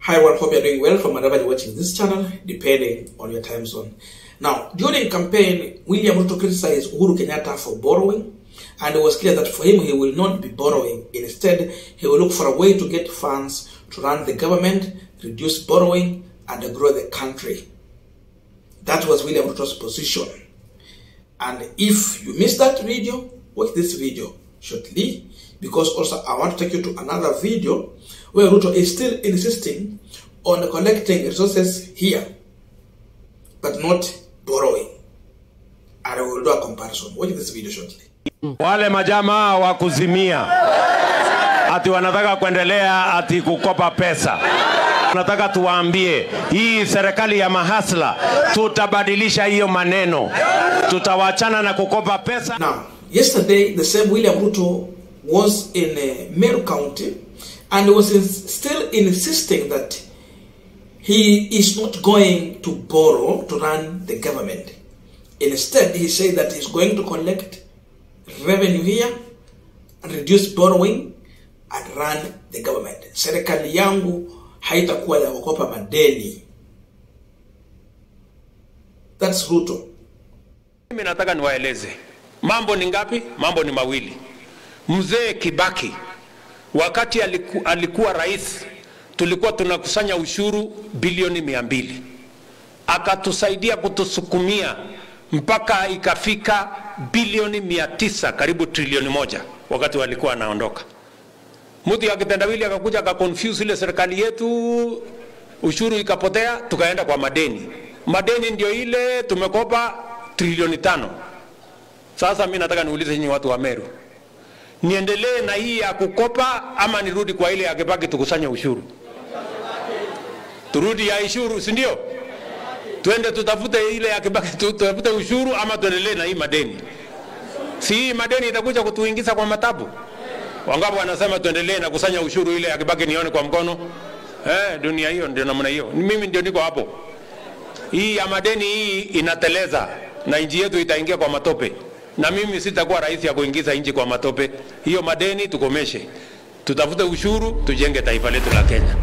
Hi everyone, hope you're doing well from wherever you're watching this channel, depending on your time zone. Now, during campaign, William Ruto criticized Uhuru Kenyatta for borrowing, and it was clear that for him, he will not be borrowing. Instead, he will look for a way to get funds to run the government, reduce borrowing, and grow the country. That was William Ruto's position. And if you missed that video, watch this video shortly, because also I want to take you to another video where Ruto is still insisting on collecting resources here, but not borrowing. And I will do a comparison. Watch this video shortly. Wale majamaa wa kuzimia ati wanataka kuendelea ati kukopa pesa. Nataka tuwaambie hii serikali ya mahasla tutabadilisha hiyo maneno. Tutawachana na kukopa pesa. Now, yesterday the same William Ruto was in Meru County and was still insisting that he is not going to borrow to run the government. Instead, he said that he's going to collect revenue here and reduce borrowing and run the government. Serikali yangu haitakuwa ya kukopa madeni. That's Ruto. Mimi nataka niwaeleze. Mambo ni ngapi? Mambo ni mawili. Mzee Kibaki wakati alikuwa rais, tulikuwa tunakusanya ushuru bilioni 200. Akatusaidia kutusukumia mpaka ikafika bilioni 900, karibu trilioni 1 wakati walikuwa anaondoka. Mtu akitendawili akakuja akaconfuse ile serikali yetu, ushuru ikapotea, tukaenda kwa madeni. Madeni ndio ile tumekopa trilioni 5. Sasa mimi nataka niulize nyinyi watu wa Meru, niendelee na hii ya kukopa ama nirudi kwa ile ya Kibaki tukusanya ushuru? Turudi ya ushuru, si ndio? Tuende tutafute ile ya Kibaki tutafute ushuru ama tuendelee na hii madeni? Si hii madeni itakuja kutuingiza kwa matabu. Wangapi wanasema tuendelee na kusanya ushuru ile ya Kibaki nione kwa mkono? Dunia hiyo ndio namna hiyo. Mimi ndio niko hapo. Hii ya madeni hii inateleza na nchi yetu itaingia kwa matope. Na mimi sitakuwa rais ya kuingiza nchi kwa matope. Hiyo madeni tukomeshe. Tutafute ushuru, tujenge taifa letu la Kenya.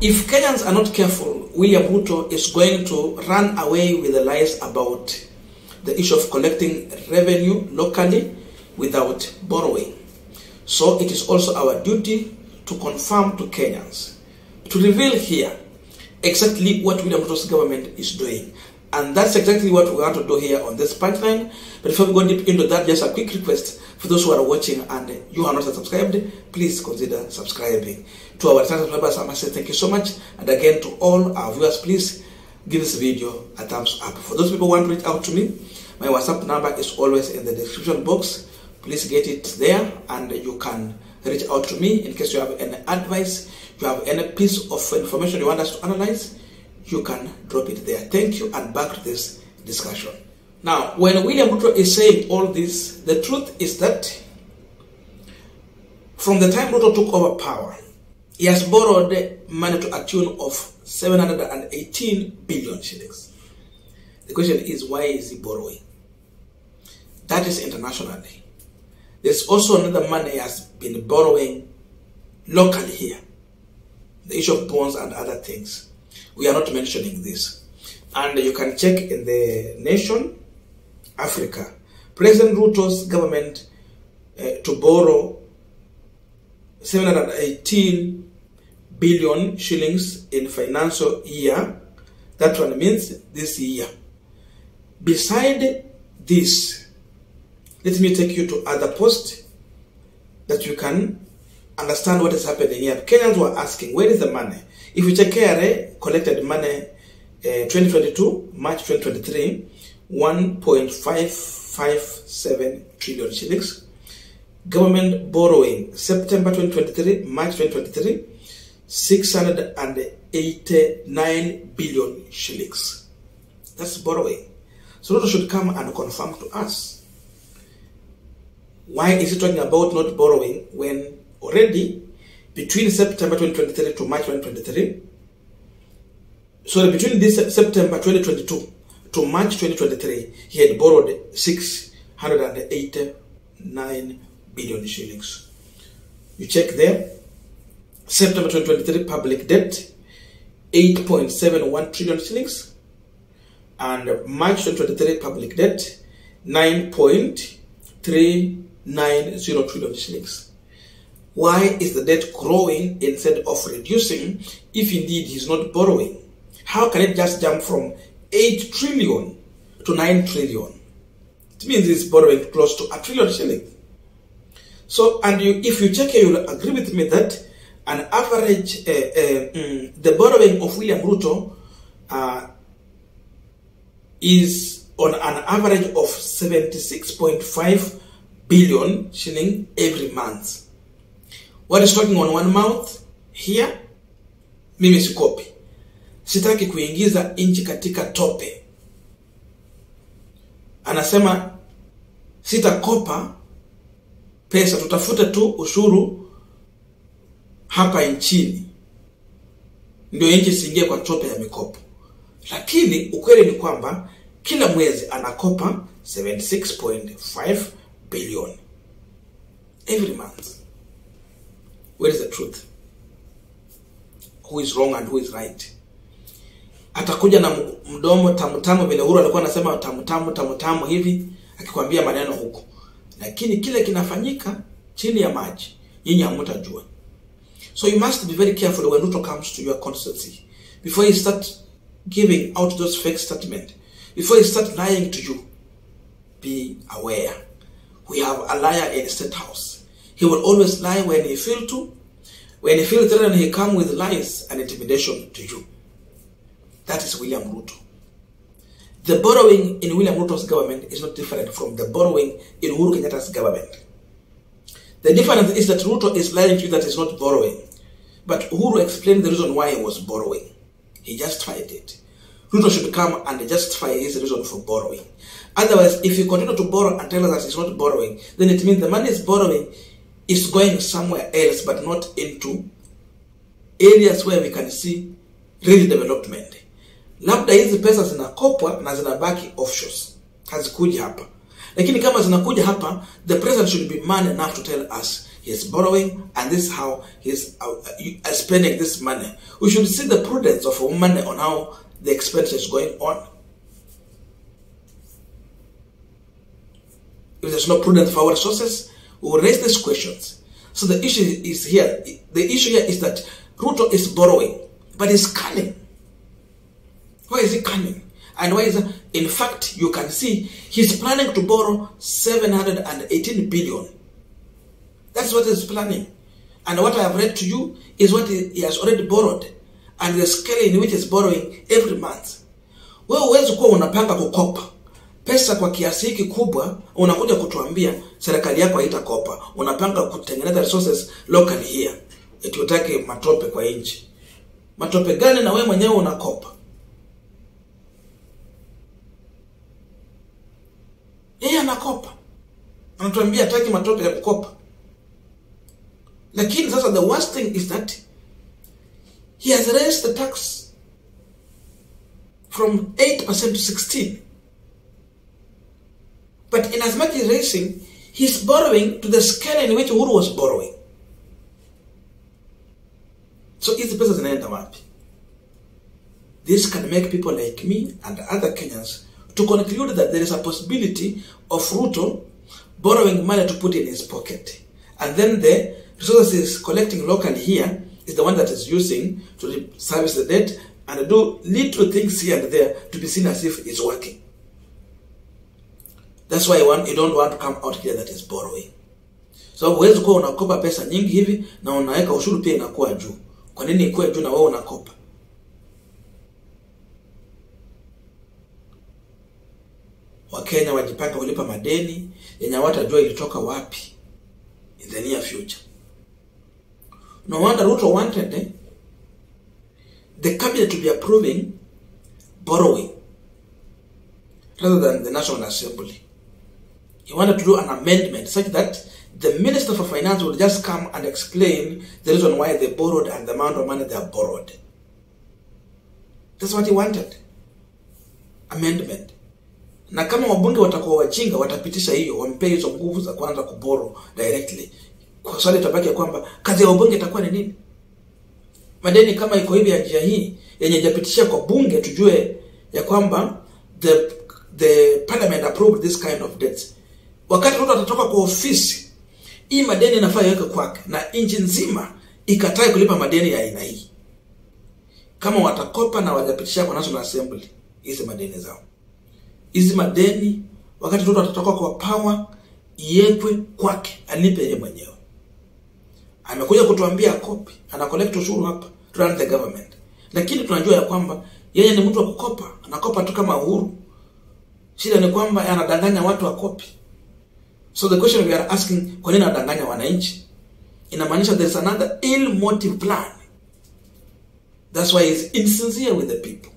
If Kenyans are not careful, William Ruto is going to run away with the lies about the issue of collecting revenue locally without borrowing. So it is also our duty to confirm to Kenyans, to reveal here exactly what William Ruto's government is doing. And that's exactly what we want to do here on this Punchline. But before we go deep into that, just a quick request for those who are watching and you are not subscribed, please consider subscribing. To our channel members, I must say thank you so much. And again, to all our viewers, please give this video a thumbs up. For those people who want to reach out to me, my WhatsApp number is always in the description box. Please get it there and you can reach out to me in case you have any advice, you have any piece of information you want us to analyze. You can drop it there. Thank you, and back to this discussion. Now, when William Ruto is saying all this, the truth is that from the time Ruto took over power, he has borrowed money to a tune of 718 billion shillings. The question is, why is he borrowing? That is internationally. There's also another money he has been borrowing locally here. The issue of bonds and other things. We are not mentioning this. And you can check in the nation, Africa, President Ruto's government to borrow 718 billion shillings in financial year. That one means this year. Beside this, let me take you to other posts that you can understand what is happening here. Kenyans were asking, where is the money? If you check KRA, collected money 2022, March 2023, 1.557 trillion shillings. Government borrowing, September 2023, March 2023, 689 billion shillings. That's borrowing. So Ruto should come and confirm to us. Why is he talking about not borrowing when already between September 2023 to March 2023, sorry, between this September 2022 to March 2023, he had borrowed 689 billion shillings. You check there, September 2023 public debt, 8.71 trillion shillings, and March 2023 public debt 9.390 trillion shillings. Why is the debt growing instead of reducing if indeed he's not borrowing? How can it just jump from 8 trillion to 9 trillion? It means he's borrowing close to 1 trillion shillings. So, and if you check here, you'll agree with me that an average, the borrowing of William Ruto is on an average of 76.5 billion shilling every month. What is talking on one mouth here? Mimi sikopi. Sitaki kuingiza inchi katika tope. Anasema sitakopa pesa, tutafute tu ushuru hapa nchini ndio inchi siingie kwa tope ya mikopo. Lakini ukweli ni kwamba kila mwezi anakopa 76.5 billion every month. Where is the truth? Who is wrong and who is right? Atakuja na mdomo tamu vile Uhuru alikuwa anasema tamu hivi akikwambia maneno huko. Lakini kile kinafanyika chini ya maji nyinyi hamtajua. So you must be very careful when Ruto comes to your constituency. Before you start giving out those fake statements, before you start lying to you, be aware. We have a liar in the State House. He will always lie when he feels to. When he feels threatened, he comes with lies and intimidation to you. That is William Ruto. The borrowing in William Ruto's government is not different from the borrowing in Uhuru Kenyatta's government. The difference is that Ruto is lying to you that he's not borrowing. But Uhuru explained the reason why he was borrowing. He justified it. Ruto should come and justify his reason for borrowing. Otherwise, if you continue to borrow and tell us that he's not borrowing, then it means the money is borrowing is going somewhere else, but not into areas where we can see real development. Labda hizi pesa zinakopwa na zinabaki offshores. Hazikuji hapa. Lakini kama zinakuja hapa, the president should be man enough to tell us he's borrowing and this is how he's spending this money. We should see the prudence of money on how the expenditure is going on. If there's no prudence for our resources, we will raise these questions. So the issue is here. The issue here is that Ruto is borrowing, but he's cunning. Why is he cunning? And why is it? In fact, you can see he's planning to borrow 718 billion. That's what he's planning. And what I have read to you is what he has already borrowed. And the scale in which he's borrowing every month. Wewe huwezi kuwa unapanga kukopa pesa kwa kiasi hiki kubwa, unakuja kutuambia serikali yako haitakopa. Unapanga kutengeneza resources locally here. Eti utake matope kwa nchi. Matope gani na wewe mwenyewe unakopa? Yeye anakopa. Anatuambia hataki matope ya kukopa. Lakini sasa the worst thing is that he has raised the tax from 8% to 16%. But in as much as raising, he's borrowing to the scale in which Uhuru was borrowing. So hizi pesa zinaenda wapi? This can make people like me and other Kenyans to conclude that there is a possibility of Ruto borrowing money to put in his pocket. And then the resources he's collecting locally here is the one that is using to service the debt and do little things here and there to be seen as if it's working. That's why you don't want to come out here that is borrowing. So huwezi kuwa unakopa pesa nyingi hivi na unaweka ushuru pia inakuwa juu. Kwa nini ikuwe juu na wewe unakopa? Wakenya wajipanga kulipa madeni yenye hawatajua ilitoka wapi in the near future. No wonder Ruto wanted the cabinet to be approving borrowing rather than the National Assembly. He wanted to do an amendment such that the Minister for Finance would just come and explain the reason why they borrowed and the amount of money they have borrowed. That's what he wanted. Amendment. Na kama wabunge watakuwa wajinga watapitisha hiyo, wampe hizo nguvu za kuanza kuborrow directly. Kwa sababu itabaki kwamba kazi ya wabunge itakuwa ni nini? Madeni kama iko hivi ya njia hii yenye hajapitishia kwa bunge tujue ya kwamba the parliament approved this kind of debts. Wakati Ruto atatoka kwa ofisi, hii madeni inafaa yaweke kwake na nchi nzima ikatae kulipa madeni ya aina hii. Kama watakopa na wajapitishia kwa National Assembly hizi madeni zao. Hizi madeni wakati Ruto atatoka kwa power iwekwe kwake, alipe yeye mwenyewe. Amekuja kutuambia kopi, ana collect ushuru hapa to run the government. Lakini tunajua ya kwamba yeye ni mtu wa kukopa, anakopa tu kama Uhuru. Shida ni kwamba anadanganya watu wa kopi. So the question we are asking, kwa nini anadanganya wananchi? Inamaanisha there's another ill motive plan. That's why he's insincere with the people.